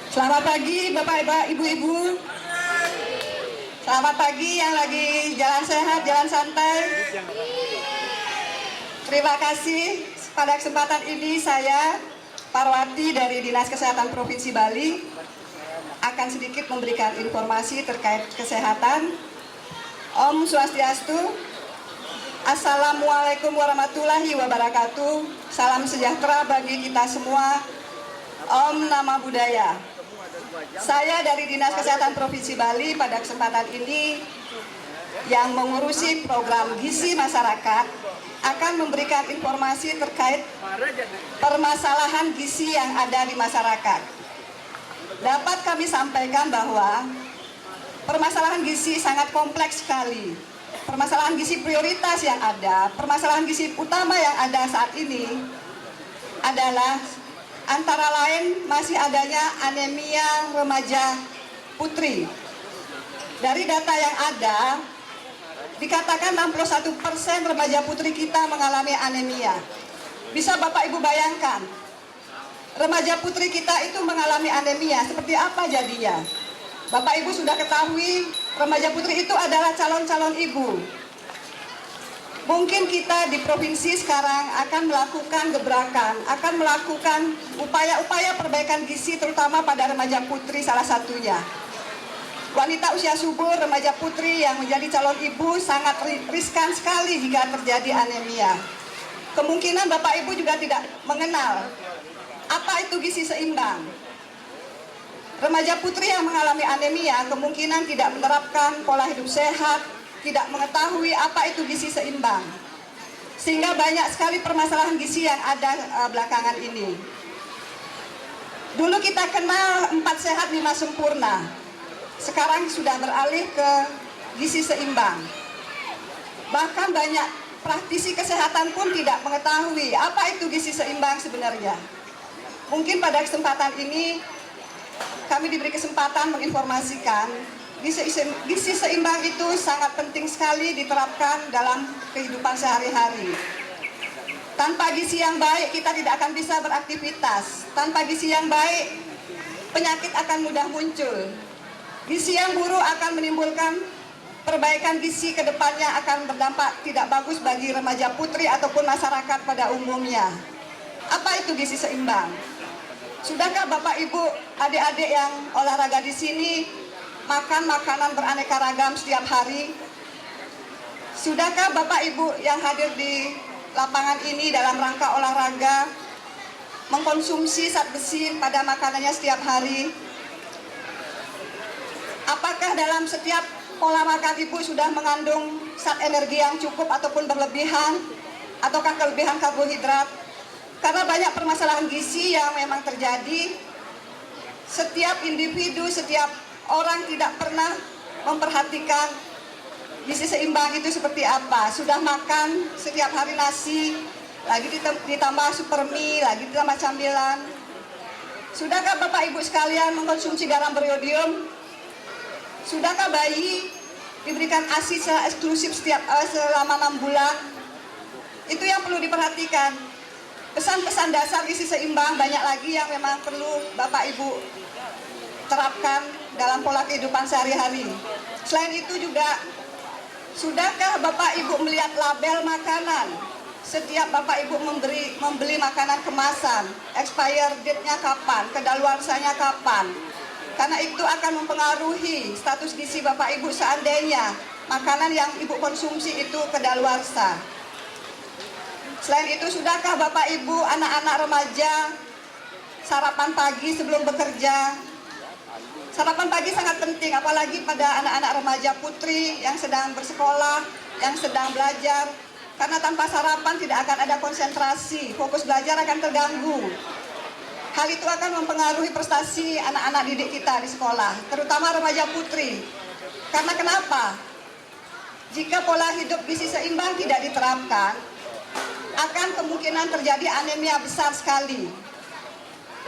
Selamat pagi Bapak, Ibu. Selamat pagi yang lagi jalan sehat, jalan santai. Terima kasih. Pada kesempatan ini saya, Parwati dari Dinas Kesehatan Provinsi Bali, akan sedikit memberikan informasi terkait kesehatan. Om Swastiastu. Assalamualaikum warahmatullahi wabarakatuh. Salam sejahtera bagi kita semua. Om Namo Buddhaya. Saya dari Dinas Kesehatan Provinsi Bali pada kesempatan ini yang mengurusi program gizi masyarakat akan memberikan informasi terkait permasalahan gizi yang ada di masyarakat. Dapat kami sampaikan bahwa permasalahan gizi sangat kompleks sekali. Permasalahan gizi prioritas yang ada, permasalahan gizi utama yang ada saat ini adalah antara lain masih adanya anemia remaja putri. Dari data yang ada, dikatakan 61% remaja putri kita mengalami anemia. Bisa Bapak Ibu bayangkan, remaja putri kita itu mengalami anemia, seperti apa jadinya? Bapak Ibu sudah ketahui, remaja putri itu adalah calon-calon ibu. Mungkin kita di provinsi sekarang akan melakukan gebrakan, akan melakukan upaya-upaya perbaikan gizi terutama pada remaja putri salah satunya. Wanita usia subur, remaja putri yang menjadi calon ibu sangat riskan sekali jika terjadi anemia. Kemungkinan Bapak Ibu juga tidak mengenal apa itu gizi seimbang. Remaja putri yang mengalami anemia kemungkinan tidak menerapkan pola hidup sehat, tidak mengetahui apa itu gizi seimbang. Sehingga banyak sekali permasalahan gizi yang ada belakangan ini. Dulu kita kenal 4 sehat 5 sempurna. Sekarang sudah beralih ke gizi seimbang. Bahkan banyak praktisi kesehatan pun tidak mengetahui apa itu gizi seimbang sebenarnya. Mungkin pada kesempatan ini kami diberi kesempatan menginformasikan gizi seimbang itu sangat penting sekali diterapkan dalam kehidupan sehari-hari. Tanpa gizi yang baik kita tidak akan bisa beraktivitas. Tanpa gizi yang baik penyakit akan mudah muncul. Gizi yang buruk akan menimbulkan perbaikan gizi ke depannya akan berdampak tidak bagus bagi remaja putri ataupun masyarakat pada umumnya. Apa itu gizi seimbang? Sudahkah Bapak Ibu, adik-adik yang olahraga di sini makan makanan beraneka ragam setiap hari? Sudahkah Bapak Ibu yang hadir di lapangan ini dalam rangka olahraga mengkonsumsi zat besi pada makanannya setiap hari? Apakah dalam setiap pola makan Ibu sudah mengandung zat energi yang cukup ataupun berlebihan? Ataukah kelebihan karbohidrat? Karena banyak permasalahan gizi yang memang terjadi. Setiap individu, setiap orang tidak pernah memperhatikan gizi seimbang itu seperti apa. Sudah makan setiap hari nasi, lagi ditambah super mie, lagi ditambah camilan. Sudahkah Bapak Ibu sekalian mengkonsumsi garam beriodium? Sudahkah bayi diberikan ASI secara eksklusif selama 6 bulan? Itu yang perlu diperhatikan. Pesan-pesan dasar gizi seimbang banyak lagi yang memang perlu Bapak Ibu terapkan dalam pola kehidupan sehari-hari. Selain itu juga, sudahkah Bapak Ibu melihat label makanan? Setiap Bapak Ibu membeli makanan kemasan, expire date-nya kapan, kedaluarsanya kapan? Karena itu akan mempengaruhi status gizi Bapak Ibu seandainya makanan yang Ibu konsumsi itu kedaluarsa. Selain itu, sudahkah Bapak Ibu, anak-anak remaja sarapan pagi sebelum bekerja? Sarapan pagi sangat penting, apalagi pada anak-anak remaja putri yang sedang bersekolah, yang sedang belajar. Karena tanpa sarapan tidak akan ada konsentrasi, fokus belajar akan terganggu. Hal itu akan mempengaruhi prestasi anak-anak didik kita di sekolah, terutama remaja putri. Karena kenapa? Jika pola hidup gizi seimbang tidak diterapkan, akan kemungkinan terjadi anemia besar sekali.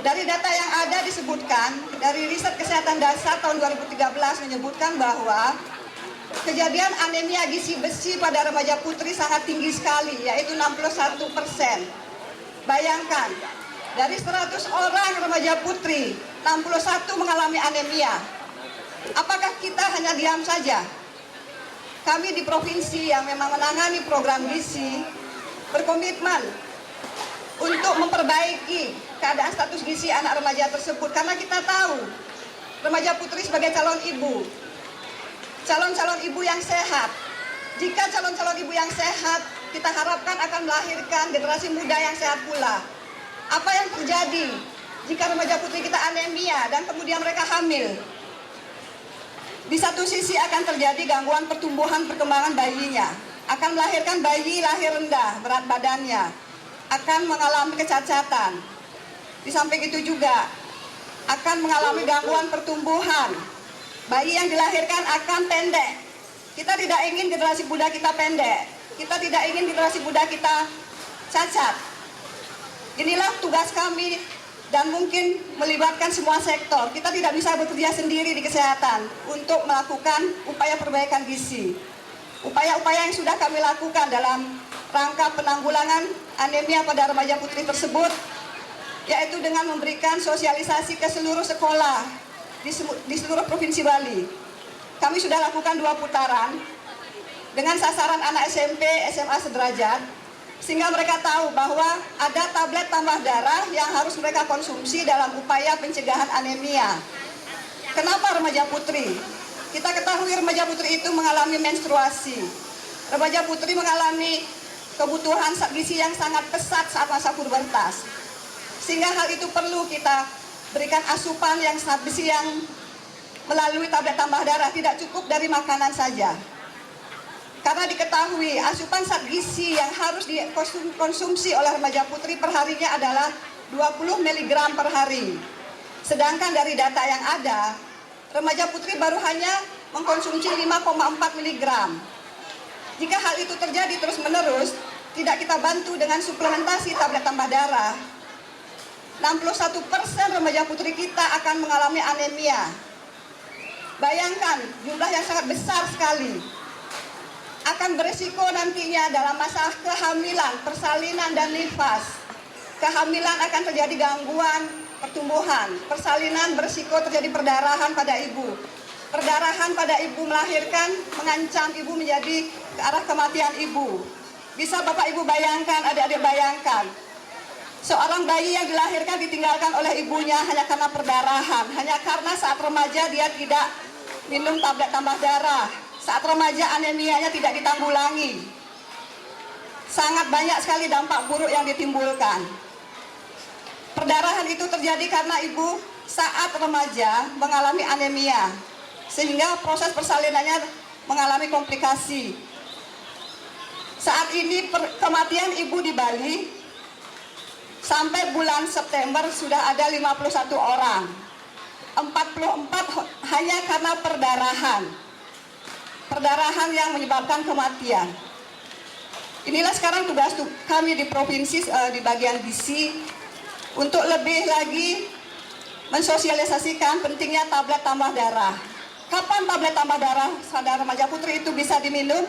Dari data yang ada disebutkan, dari riset kesehatan dasar tahun 2013 menyebutkan bahwa kejadian anemia gizi besi pada remaja putri sangat tinggi sekali, yaitu 61%. Bayangkan, dari 100 orang remaja putri, 61 mengalami anemia. Apakah kita hanya diam saja? Kami di provinsi yang memang menangani program gizi berkomitmen untuk memperbaiki keadaan status gizi anak remaja tersebut, karena kita tahu remaja putri sebagai calon ibu yang sehat. Jika calon-calon ibu yang sehat, kita harapkan akan melahirkan generasi muda yang sehat pula. Apa yang terjadi jika remaja putri kita anemia dan kemudian mereka hamil? Di satu sisi akan terjadi gangguan pertumbuhan perkembangan bayinya, akan melahirkan bayi lahir rendah berat badannya, akan mengalami kecacatan. Di samping itu juga akan mengalami gangguan pertumbuhan. Bayi yang dilahirkan akan pendek. Kita tidak ingin generasi muda kita pendek. Kita tidak ingin generasi muda kita cacat. Inilah tugas kami dan mungkin melibatkan semua sektor. Kita tidak bisa bekerja sendiri di kesehatan untuk melakukan upaya perbaikan gizi. Upaya-upaya yang sudah kami lakukan dalam rangka penanggulangan anemia pada remaja putri tersebut, yaitu dengan memberikan sosialisasi ke seluruh sekolah di seluruh Provinsi Bali. Kami sudah lakukan 2 putaran dengan sasaran anak SMP, SMA sederajat, sehingga mereka tahu bahwa ada tablet tambah darah yang harus mereka konsumsi dalam upaya pencegahan anemia. Kenapa remaja putri? Kita ketahui remaja putri itu mengalami menstruasi. Remaja putri mengalami kebutuhan gizi yang sangat pesat saat masa pubertas. Sehingga hal itu perlu kita berikan asupan yang sangat gizi yang melalui tablet tambah darah, tidak cukup dari makanan saja. Karena diketahui asupan zat gizi yang harus dikonsumsi oleh remaja putri perharinya adalah 20 mg per hari. Sedangkan dari data yang ada, remaja putri baru hanya mengkonsumsi 5,4 mg. Jika hal itu terjadi terus-menerus, tidak kita bantu dengan suplementasi tablet tambah darah, 61% remaja putri kita akan mengalami anemia. Bayangkan, jumlah yang sangat besar sekali. Akan berisiko nantinya dalam masa kehamilan, persalinan, dan nifas. Kehamilan akan terjadi gangguan pertumbuhan. Persalinan berisiko terjadi perdarahan pada ibu. Perdarahan pada ibu melahirkan, mengancam ibu menjadi ke arah kematian ibu. Bisa Bapak Ibu bayangkan, adik-adik bayangkan. Seorang bayi yang dilahirkan ditinggalkan oleh ibunya hanya karena perdarahan, hanya karena saat remaja dia tidak minum tablet tambah darah, saat remaja anemianya tidak ditanggulangi. Sangat banyak sekali dampak buruk yang ditimbulkan. Perdarahan itu terjadi karena ibu saat remaja mengalami anemia, sehingga proses persalinannya mengalami komplikasi. Saat ini kematian ibu di Bali sampai bulan September sudah ada 51 orang. 44 hanya karena perdarahan. Perdarahan yang menyebabkan kematian. Inilah sekarang tugas kami di provinsi di bagian gizi untuk lebih lagi mensosialisasikan pentingnya tablet tambah darah. Kapan tablet tambah darah pada remaja putri itu bisa diminum?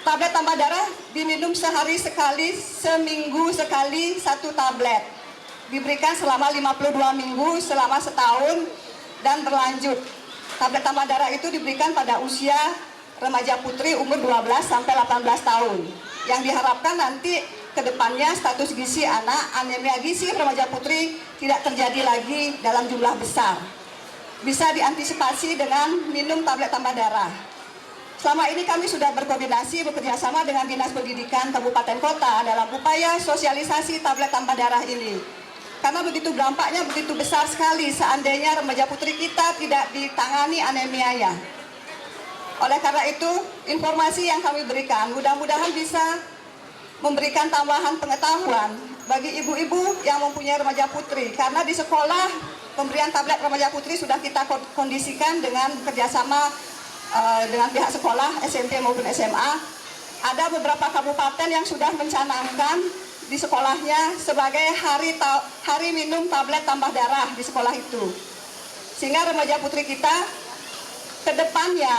Tablet tambah darah diminum sehari sekali, seminggu sekali 1 tablet. Diberikan selama 52 minggu, selama setahun, dan berlanjut. Tablet tambah darah itu diberikan pada usia remaja putri umur 12 sampai 18 tahun. Yang diharapkan nanti ke depannya status gizi anak, anemia gizi remaja putri tidak terjadi lagi dalam jumlah besar. Bisa diantisipasi dengan minum tablet tambah darah. Selama ini kami sudah berkoordinasi bekerjasama dengan Dinas Pendidikan Kabupaten Kota dalam upaya sosialisasi tablet tambah darah ini. Karena begitu dampaknya begitu besar sekali seandainya remaja putri kita tidak ditangani anemianya. Oleh karena itu, informasi yang kami berikan mudah-mudahan bisa memberikan tambahan pengetahuan bagi ibu-ibu yang mempunyai remaja putri. Karena di sekolah pemberian tablet remaja putri sudah kita kondisikan dengan kerjasama dengan pihak sekolah SMP maupun SMA. Ada beberapa kabupaten yang sudah mencanangkan di sekolahnya sebagai hari minum tablet tambah darah di sekolah itu. Sehingga remaja putri kita ke depannya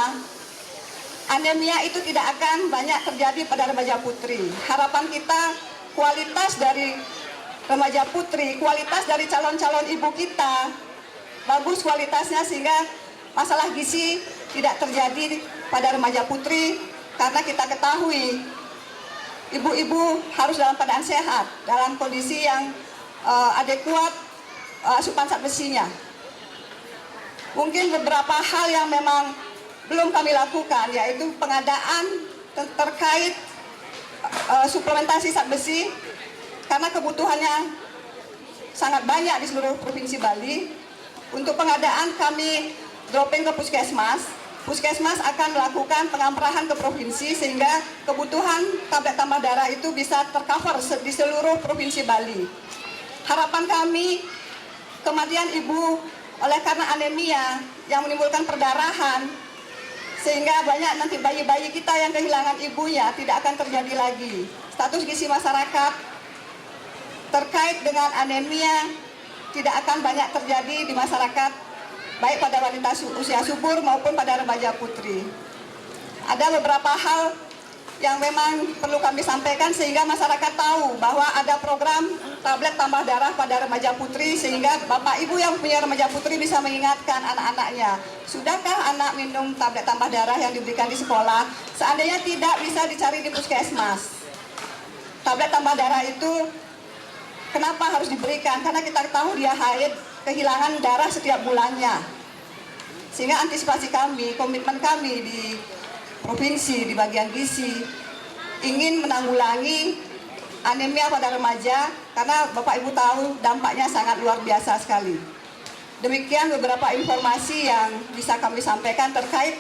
anemia itu tidak akan banyak terjadi pada remaja putri. Harapan kita kualitas dari remaja putri, kualitas dari calon-calon ibu kita bagus kualitasnya sehingga masalah gizi tidak terjadi pada remaja putri, karena kita ketahui ibu-ibu harus dalam keadaan sehat, dalam kondisi yang adekuat asupan zat besinya. Mungkin beberapa hal yang memang belum kami lakukan, yaitu pengadaan terkait suplementasi zat besi, karena kebutuhannya sangat banyak di seluruh Provinsi Bali. Untuk pengadaan kami dropping ke puskesmas. Puskesmas akan melakukan pengamprahan ke provinsi sehingga kebutuhan tablet tambah darah itu bisa tercover di seluruh Provinsi Bali. Harapan kami, kematian ibu oleh karena anemia yang menimbulkan perdarahan, sehingga banyak nanti bayi-bayi kita yang kehilangan ibunya tidak akan terjadi lagi. Status gizi masyarakat terkait dengan anemia tidak akan banyak terjadi di masyarakat, baik pada wanita usia subur maupun pada remaja putri. Ada beberapa hal yang memang perlu kami sampaikan sehingga masyarakat tahu bahwa ada program tablet tambah darah pada remaja putri, sehingga bapak ibu yang punya remaja putri bisa mengingatkan anak-anaknya, sudahkah anak minum tablet tambah darah yang diberikan di sekolah? Seandainya tidak, bisa dicari di puskesmas. Tablet tambah darah itu kenapa harus diberikan? Karena kita tahu dia haid, kehilangan darah setiap bulannya. Sehingga antisipasi kami, komitmen kami di provinsi, di bagian gizi, ingin menanggulangi anemia pada remaja, karena Bapak Ibu tahu dampaknya sangat luar biasa sekali. Demikian beberapa informasi yang bisa kami sampaikan terkait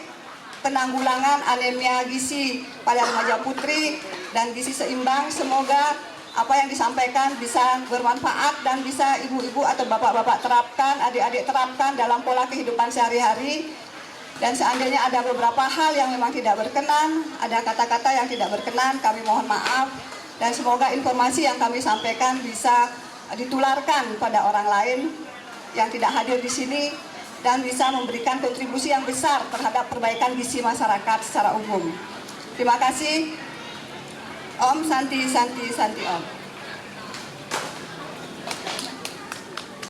penanggulangan anemia gizi pada remaja putri dan gizi seimbang. Semoga apa yang disampaikan bisa bermanfaat dan bisa ibu-ibu atau bapak-bapak terapkan, adik-adik terapkan dalam pola kehidupan sehari-hari. Dan seandainya ada beberapa hal yang memang tidak berkenan, ada kata-kata yang tidak berkenan, kami mohon maaf. Dan semoga informasi yang kami sampaikan bisa ditularkan pada orang lain yang tidak hadir di sini dan bisa memberikan kontribusi yang besar terhadap perbaikan gizi masyarakat secara umum. Terima kasih. Om Santi Santi Santi Om.